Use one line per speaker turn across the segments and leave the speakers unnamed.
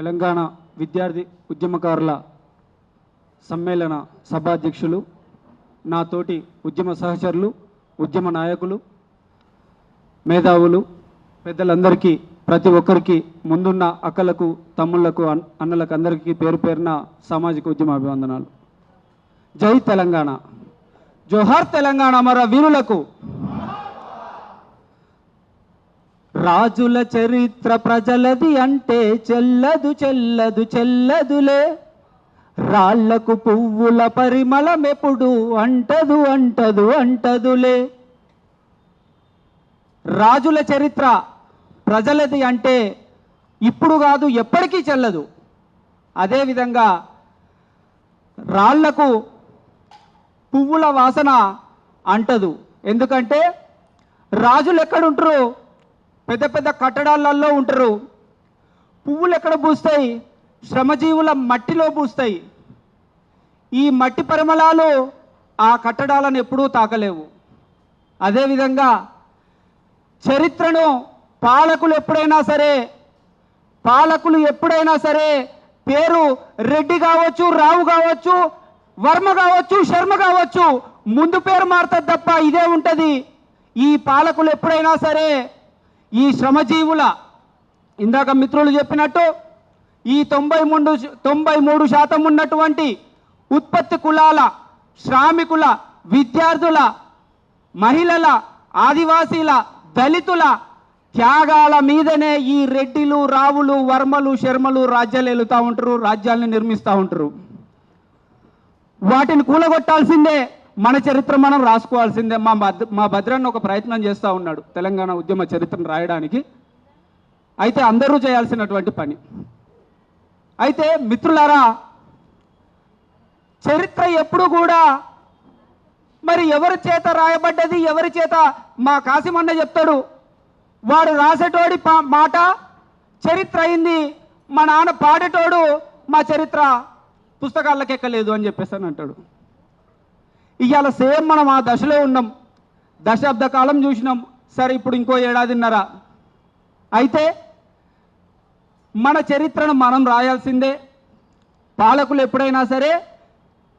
తెలంగాణ విద్యార్థి ఉద్యమకారుల సమ్మేళన సభాధ్యక్షులు, నాతోటి ఉద్యమ సహచరులు, ఉద్యమ నాయకులు, మేధావులు, పెద్దలందరికీ, ప్రతి ఒక్కరికి, ముందున్న అక్కలకు, తమ్ముళ్లకు, అన్నలకు అందరికీ పేరు పేరున సామాజిక ఉద్యమ అభివందనాలు. జై తెలంగాణ, జోహార్ తెలంగాణ అమర వీరులకు. రాజుల చరిత్ర ప్రజలది అంటే చెల్లదు చెల్లదు చెల్లదులే, రాళ్లకు పువ్వుల పరిమళమెప్పుడు అంటదు అంటదు అంటదులే. రాజుల చరిత్ర ప్రజలది అంటే ఇప్పుడు కాదు, ఎప్పటికీ చెల్లదు. అదేవిధంగా రాళ్లకు పువ్వుల వాసన అంటదు. ఎందుకంటే రాజులు ఎక్కడుంటారు? పెద్ద పెద్ద కట్టడాలలో ఉంటారు. పువ్వులు ఎక్కడ పూస్తాయి? శ్రమజీవుల మట్టిలో పూస్తాయి. ఈ మట్టి పరిమళాలు ఆ కట్టడాలను ఎప్పుడూ తాకలేవు. అదేవిధంగా చరిత్రను పాలకులు ఎప్పుడైనా సరే పేరు రెడ్డి కావచ్చు, రావు కావచ్చు, వర్మ కావచ్చు, శర్మ కావచ్చు, ముందు పేరు మారుతుంది తప్ప ఇదే ఉంటుంది. ఈ పాలకులు ఎప్పుడైనా సరే ఈ శ్రమజీవుల, ఇందాక మిత్రులు చెప్పినట్టు, ఈ 93% ఉన్నటువంటి ఉత్పత్తి కులాల, శ్రామికుల, విద్యార్థుల, మహిళల, ఆదివాసీల, దళితుల త్యాగాల మీదనే ఈ రెడ్డిలు, రావులు, వర్మలు, శర్మలు రాజ్యాలు వెళుతూ ఉంటారు, రాజ్యాలను నిర్మిస్తూ ఉంటారు. వాటిని కూలగొట్టాల్సిందే, మన చరిత్ర మనం రాసుకోవాల్సిందే. మా భద్రన్న ఒక ప్రయత్నం చేస్తూ ఉన్నాడు తెలంగాణ ఉద్యమ చరిత్రను రాయడానికి. అయితే అందరూ చేయాల్సినటువంటి పని. అయితే మిత్రులారా, చరిత్ర ఎప్పుడు కూడా మరి ఎవరి చేత రాయబడ్డది, ఎవరి చేత, మా కాసిమన్న చెప్తాడు, వాడు రాసేటోడి మాట చరిత్ర అయింది, మా నాన్న పాడేటోడు మా చరిత్ర పుస్తకాలకు ఎక్కలేదు అని చెప్పేసి అని అంటాడు. ఇవాళ సేమ్ మనం ఆ దశలో ఉన్నాం. దశాబ్ద కాలం చూసినాం. సరే, ఇప్పుడు ఇంకో ఏడాదిన్నర. అయితే మన చరిత్రను మనం రాయాల్సిందే. పాలకులు ఎప్పుడైనా సరే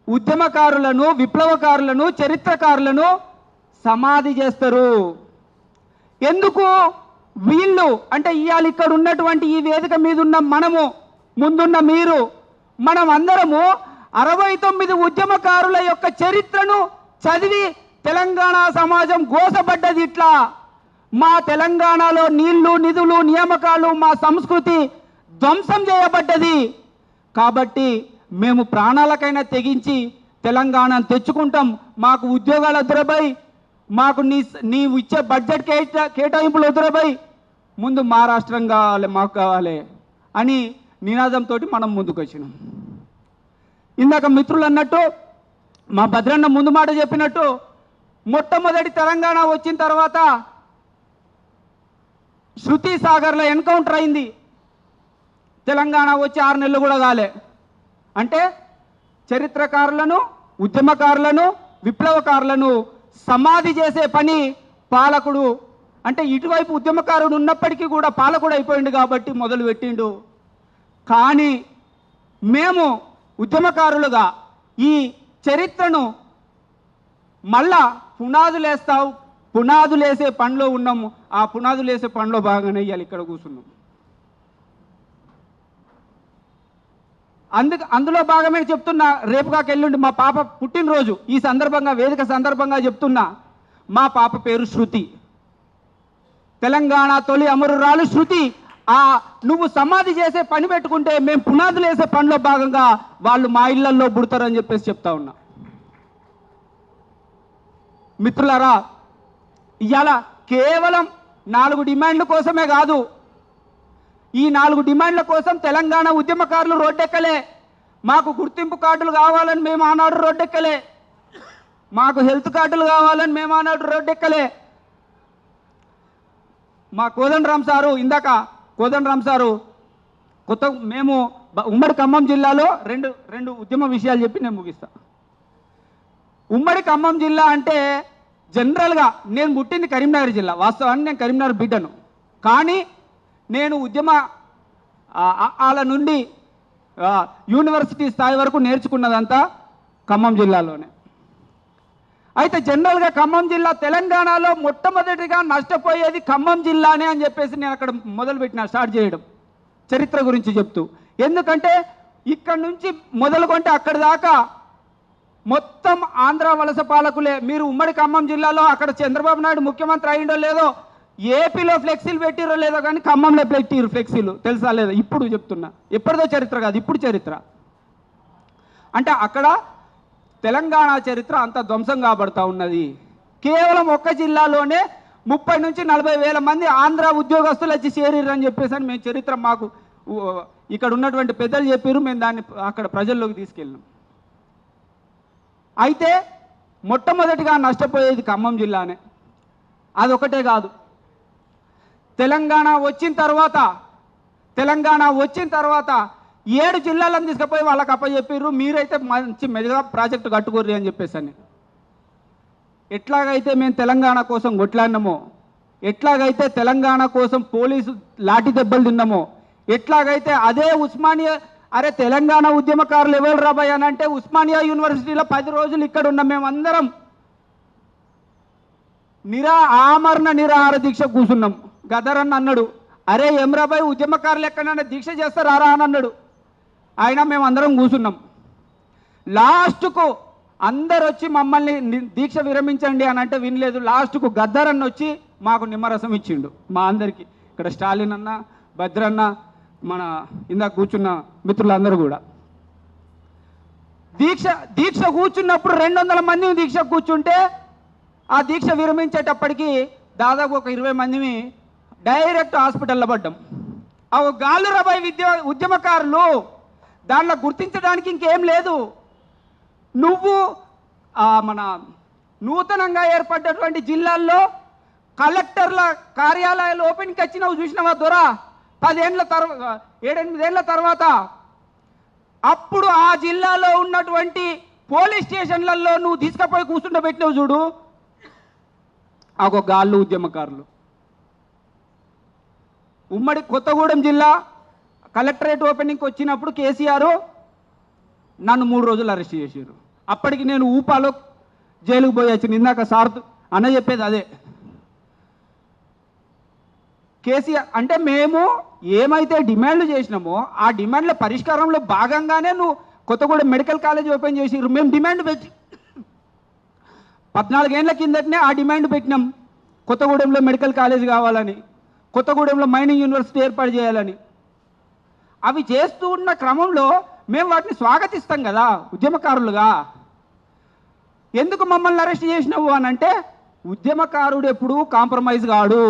ఉద్యమకారులను, విప్లవకారులను, చరిత్రకారులను సమాధి చేస్తారు. ఎందుకు? వీళ్ళు అంటే ఇవాళ ఇక్కడ ఉన్నటువంటి ఈ వేదిక మీద ఉన్న మనము, ముందున్న మీరు, మనం అందరము 69 ఉద్యమకారుల యొక్క చరిత్రను చదివి తెలంగాణ సమాజం గోసపడ్డది. ఇట్లా మా తెలంగాణలో నీళ్లు, నిధులు, నియామకాలు, మా సంస్కృతి ధ్వంసం చేయబడ్డది. కాబట్టి మేము ప్రాణాలకైనా తెగించి తెలంగాణను తెచ్చుకుంటాం. మాకు ఉద్యోగాలు వద్దురబై, మాకు నీవు ఇచ్చే బడ్జెట్ కేటాయింపులు వద్దురబై, ముందు మా రాష్ట్రం కావాలి, మాకు కావాలి అని నినాదంతో మనం ముందుకు వచ్చినాం. ఇందాక మిత్రులు అన్నట్టు, మా భద్రన్న ముందు మాట చెప్పినట్టు, మొట్టమొదటి తెలంగాణ వచ్చిన తర్వాత శృతి సాగర్లో ఎన్కౌంటర్ అయింది. తెలంగాణ వచ్చి 6 నెలలు కూడా కాలే. అంటే చరిత్రకారులను, ఉద్యమకారులను, విప్లవకారులను సమాధి చేసే పని పాలకుడు, అంటే ఇటువైపు ఉద్యమకారుడు ఉన్నప్పటికీ కూడా పాలకుడు అయిపోయింది కాబట్టి మొదలు పెట్టిండు. కానీ మేము ఉద్యమకారులుగా ఈ చరిత్రను మళ్ళా పునాదులేసే పనిలో ఉన్నాము. ఆ పునాదులేసే పనిలో భాగంగానే ఇవాళ ఇక్కడ కూర్చున్నాం. అందులో భాగమే చెప్తున్నా. రేపు కాక ఎల్లుండి మా పాప పుట్టినరోజు. ఈ సందర్భంగా, వేదిక సందర్భంగా చెప్తున్నా, మా పాప పేరు శృతి. తెలంగాణ తొలి అమరురాలు శృతి. నువ్వు సమాధి చేసే పని పెట్టుకుంటే మేము పునాదులు వేసే పనిలో భాగంగా వాళ్ళు మా ఇళ్లల్లో పుడతారని చెప్పేసి చెప్తా ఉన్నా. మిత్రులారా, ఇవాళ కేవలం 4 డిమాండ్ల కోసమే కాదు, ఈ 4 డిమాండ్ల కోసం తెలంగాణ ఉద్యమకారులు రోడ్డెక్కలే. మాకు గుర్తింపు కార్డులు కావాలని మేము ఆనాడు రోడ్డెక్కలే. మాకు హెల్త్ కార్డులు కావాలని మేము ఆనాడు రోడ్డెక్కలే. మా కోదండరామ్ సారు, ఇందాక కోదండరామ్ సారు మేము ఉమ్మడి ఖమ్మం జిల్లాలో రెండు ఉద్యమ విషయాలు చెప్పి నేను ముగిస్తా. ఉమ్మడి ఖమ్మం జిల్లా అంటే జనరల్గా నేను పుట్టింది కరీంనగర్ జిల్లా. వాస్తవాన్ని నేను కరీంనగర్ బిడ్డను. కానీ నేను ఉద్యమ వాళ్ళ నుండి యూనివర్సిటీ స్థాయి వరకు నేర్చుకున్నదంతా ఖమ్మం జిల్లాలోనే. అయితే జనరల్గా ఖమ్మం జిల్లా తెలంగాణలో మొట్టమొదటిగా నష్టపోయేది ఖమ్మం జిల్లానే అని చెప్పేసి నేను అక్కడ మొదలుపెట్టిన స్టార్ట్ చేయడం చరిత్ర గురించి చెప్తూ. ఎందుకంటే ఇక్కడ నుంచి మొదలుకొంటే అక్కడి దాకా మొత్తం ఆంధ్ర వలస పాలకులే. మీరు ఉమ్మడి ఖమ్మం జిల్లాలో అక్కడ చంద్రబాబు నాయుడు ముఖ్యమంత్రి అయిండో లేదో, ఏపీలో ఫ్లెక్సీలు పెట్టిరో లేదో కానీ ఖమ్మంలో పెట్టిరు ఫ్లెక్సీలు, తెలుసా లేదో? ఇప్పుడు చెప్తున్నా, ఎప్పటిదో చరిత్ర కాదు, ఇప్పుడు చరిత్ర. అంటే అక్కడ తెలంగాణ చరిత్ర అంత ధ్వంసం కాబడుతూ ఉన్నది. కేవలం ఒక్క జిల్లాలోనే 30 నుంచి 40 వేల మంది ఆంధ్ర ఉద్యోగస్తులు వచ్చి చేరిరని చెప్పేసి అని మేము చరిత్ర మాకు ఇక్కడ ఉన్నటువంటి పెద్దలు చెప్పారు, మేము దాన్ని అక్కడ ప్రజల్లోకి తీసుకెళ్ళినాం. అయితే మొట్టమొదటిగా నష్టపోయేది ఖమ్మం జిల్లానే. అదొకటే కాదు, తెలంగాణ వచ్చిన తర్వాత 7 జిల్లాలను తీసుకుపోయి వాళ్ళకి అప్పచెప్పారు, మీరైతే మంచి మెగా ప్రాజెక్టు కట్టుకోర్రి అని చెప్పేసి అని. ఎట్లాగైతే మేము తెలంగాణ కోసం కొట్లాడినామో, ఎట్లాగైతే తెలంగాణ కోసం పోలీసు లాఠీ దెబ్బలు తిన్నామో, ఎట్లాగైతే అదే ఉస్మానియా, అరే తెలంగాణ ఉద్యమకారులు ఎవరు రాబాయ్ అని అంటే ఉస్మానియా యూనివర్సిటీలో 10 రోజులు ఇక్కడ ఉన్నాం మేమందరం, ఆమరణ నిరాహార దీక్ష కూర్చున్నాం. గదర్ అన్న అన్నాడు, అరే ఎమ్రాబాయ్ ఉద్యమకారులు ఎక్కడైనా దీక్ష చేస్తారా అని అన్నాడు. అయినా మేము అందరం కూర్చున్నాం. లాస్ట్కు అందరు వచ్చి మమ్మల్ని దీక్ష విరమించండి అని అంటే వినలేదు. లాస్ట్కు గద్దర్ అన్న వచ్చి మాకు నిమ్మరసం ఇచ్చిండు మా అందరికీ. ఇక్కడ స్టాలిన్ అన్న, భద్రన్న, మన ఇందాక కూర్చున్న మిత్రులందరూ కూడా దీక్ష కూర్చున్నప్పుడు 200 మంది దీక్ష కూర్చుంటే ఆ దీక్ష విరమించేటప్పటికి దాదాపు ఒక 20 మందిని డైరెక్ట్ హాస్పిటల్లో పడ్డాం. ఆ గాలు రబాయ్ ఉద్యమకారులు, దాంట్లో గుర్తించడానికి ఇంకేం లేదు. నువ్వు మన నూతనంగా ఏర్పడ్డటువంటి జిల్లాల్లో కలెక్టర్ల కార్యాలయాలు ఓపెన్కి వచ్చినావు, చూసినావా దొరా? 7-8 ఏళ్ళ తర్వాత అప్పుడు ఆ జిల్లాలో ఉన్నటువంటి పోలీస్ స్టేషన్లలో నువ్వు తీసుకుపోయి కూర్చుండబెట్టినావు చూడు, ఒక గాళ్ళు ఉద్యమకారులు. ఉమ్మడి కొత్తగూడెం జిల్లా కలెక్టరేట్ ఓపెనింగ్కి వచ్చినప్పుడు కేసీఆర్ నన్ను 3 రోజులు అరెస్ట్ చేశారు. అప్పటికి నేను ఊపాలో జైలుకు పోయి వచ్చిన. ఇందాక సార్ అన్న చెప్పేది అదే. కేసీఆర్ అంటే మేము ఏమైతే డిమాండ్లు చేసినామో ఆ డిమాండ్ల పరిష్కారంలో భాగంగానే నువ్వు కొత్తగూడెం మెడికల్ కాలేజ్ ఓపెన్ చేసిర్రు. మేము డిమాండ్ పెట్టి 14 ఏళ్ల కిందటనే ఆ డిమాండ్ పెట్టినాం, కొత్తగూడెంలో మెడికల్ కాలేజ్ కావాలని, కొత్తగూడెంలో మైనింగ్ యూనివర్సిటీ ఏర్పాటు చేయాలని. అవి చేస్తూ ఉన్న క్రమంలో మేము వాటిని స్వాగతిస్తాం కదా ఉద్యమకారులుగా. ఎందుకు మమ్మల్ని అరెస్ట్ చేసినావు అని అంటే, ఉద్యమకారుడు ఎప్పుడు కాంప్రమైజ్ కాడు,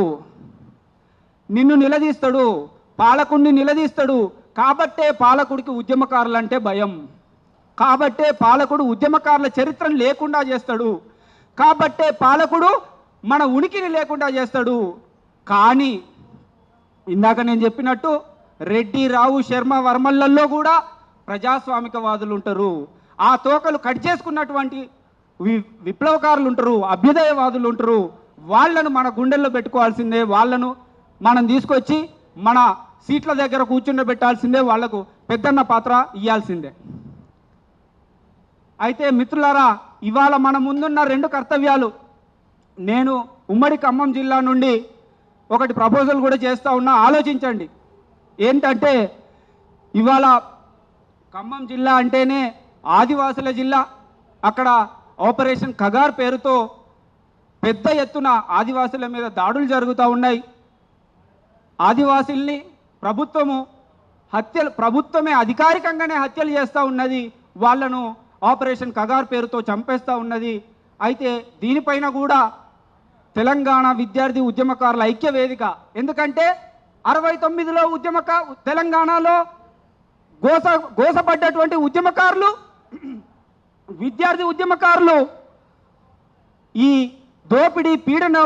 నిన్ను నిలదీస్తాడు, పాలకుడిని నిలదీస్తాడు. కాబట్టే పాలకుడికి ఉద్యమకారులు అంటే భయం, కాబట్టే పాలకుడు ఉద్యమకారుల చరిత్రను లేకుండా చేస్తాడు, కాబట్టే పాలకుడు మన ఉనికిని లేకుండా చేస్తాడు. కానీ ఇందాక నేను చెప్పినట్టు రెడ్డి, రావు, శర్మ, వర్మలలో కూడా ప్రజాస్వామికవాదులు ఉంటారు. ఆ తోకలు కట్ చేసుకున్నటువంటి విప్లవకారులు ఉంటారు, అభ్యుదయవాదులు ఉంటారు. వాళ్ళను మన గుండెల్లో పెట్టుకోవాల్సిందే, వాళ్ళను మనం తీసుకొచ్చి మన సీట్ల దగ్గర కూర్చుండబెట్టాల్సిందే, వాళ్లకు పెద్దన్న పాత్ర ఇవ్వాల్సిందే. అయితే మిత్రులారా, ఇవాళ మన ముందున్న 2 కర్తవ్యాలు. నేను ఉమ్మడి ఖమ్మం జిల్లా నుండి ఒకటి ప్రపోజల్ కూడా చేస్తూ ఉన్నా, ఆలోచించండి. ఏంటంటే ఇవాళ ఖమ్మం జిల్లా అంటేనే ఆదివాసుల జిల్లా. అక్కడ ఆపరేషన్ కగార్ పేరుతో పెద్ద ఎత్తున ఆదివాసుల మీద దాడులు జరుగుతూ ఉన్నాయి. ఆదివాసుల్ని ప్రభుత్వమే అధికారికంగానే హత్యలు చేస్తూ ఉన్నది, వాళ్ళను ఆపరేషన్ కగార్ పేరుతో చంపేస్తూ ఉన్నది. అయితే దీనిపైన కూడా తెలంగాణ విద్యార్థి ఉద్యమకారుల ఐక్య వేదిక, ఎందుకంటే 69లో తెలంగాణలో గోసపడ్డటువంటి ఉద్యమకారులు, విద్యార్థి ఉద్యమకారులు ఈ దోపిడీ పీడన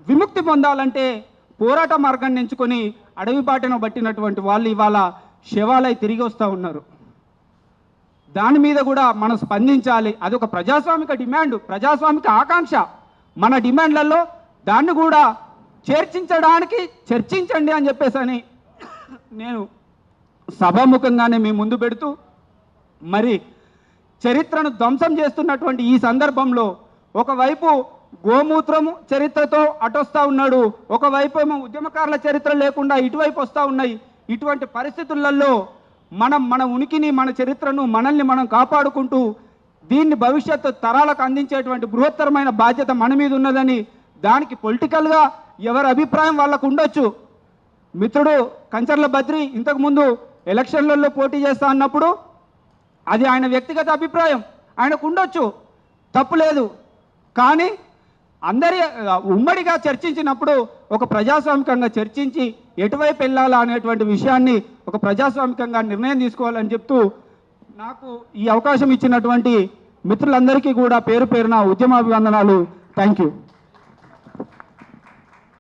విముక్తి పొందాలంటే పోరాట మార్గాన్ని ఎంచుకొని అడవి బాటను పట్టినటువంటి వాళ్ళు ఇవాళ శవాలై తిరిగి వస్తూ ఉన్నారు. దాని మీద కూడా మనం స్పందించాలి. అదొక ప్రజాస్వామిక డిమాండ్, ప్రజాస్వామిక ఆకాంక్ష. మన డిమాండ్లలో దాన్ని కూడా చర్చించండి అని చెప్పేసి అని నేను సభాముఖంగానే మీ ముందు పెడుతూ మరి చరిత్రను ధ్వంసం చేస్తున్నటువంటి ఈ సందర్భంలో ఒకవైపు గోమూత్రము చరిత్రతో అటొస్తా ఉన్నాడు, ఒకవైపు ఏమో ఉద్యమకారుల చరిత్ర లేకుండా ఇటువైపు వస్తూ ఉన్నాయి. ఇటువంటి పరిస్థితులలో మన ఉనికిని, మన చరిత్రను, మనల్ని మనం కాపాడుకుంటూ దీన్ని భవిష్యత్తు తరాలకు అందించేటువంటి బృహత్తరమైన బాధ్యత మన మీద ఉన్నదని, దానికి పొలిటికల్గా ఎవరి అభిప్రాయం వాళ్ళకు ఉండొచ్చు. మిత్రుడు కంచర్ల బద్రి ఇంతకుముందు ఎలక్షన్లలో పోటీ చేస్తా అన్నప్పుడు అది ఆయన వ్యక్తిగత అభిప్రాయం, ఆయనకు ఉండొచ్చు, తప్పులేదు. కానీ అందరి ఉమ్మడిగా చర్చించినప్పుడు ఒక ప్రజాస్వామికంగా చర్చించి ఎటువైపు వెళ్ళాలా అనేటువంటి విషయాన్ని ఒక ప్రజాస్వామికంగా నిర్ణయం తీసుకోవాలని చెప్తూ నాకు ఈ అవకాశం ఇచ్చినటువంటి మిత్రులందరికీ కూడా పేరు పేరున ఉద్యమాభివందనాలు. Thank you.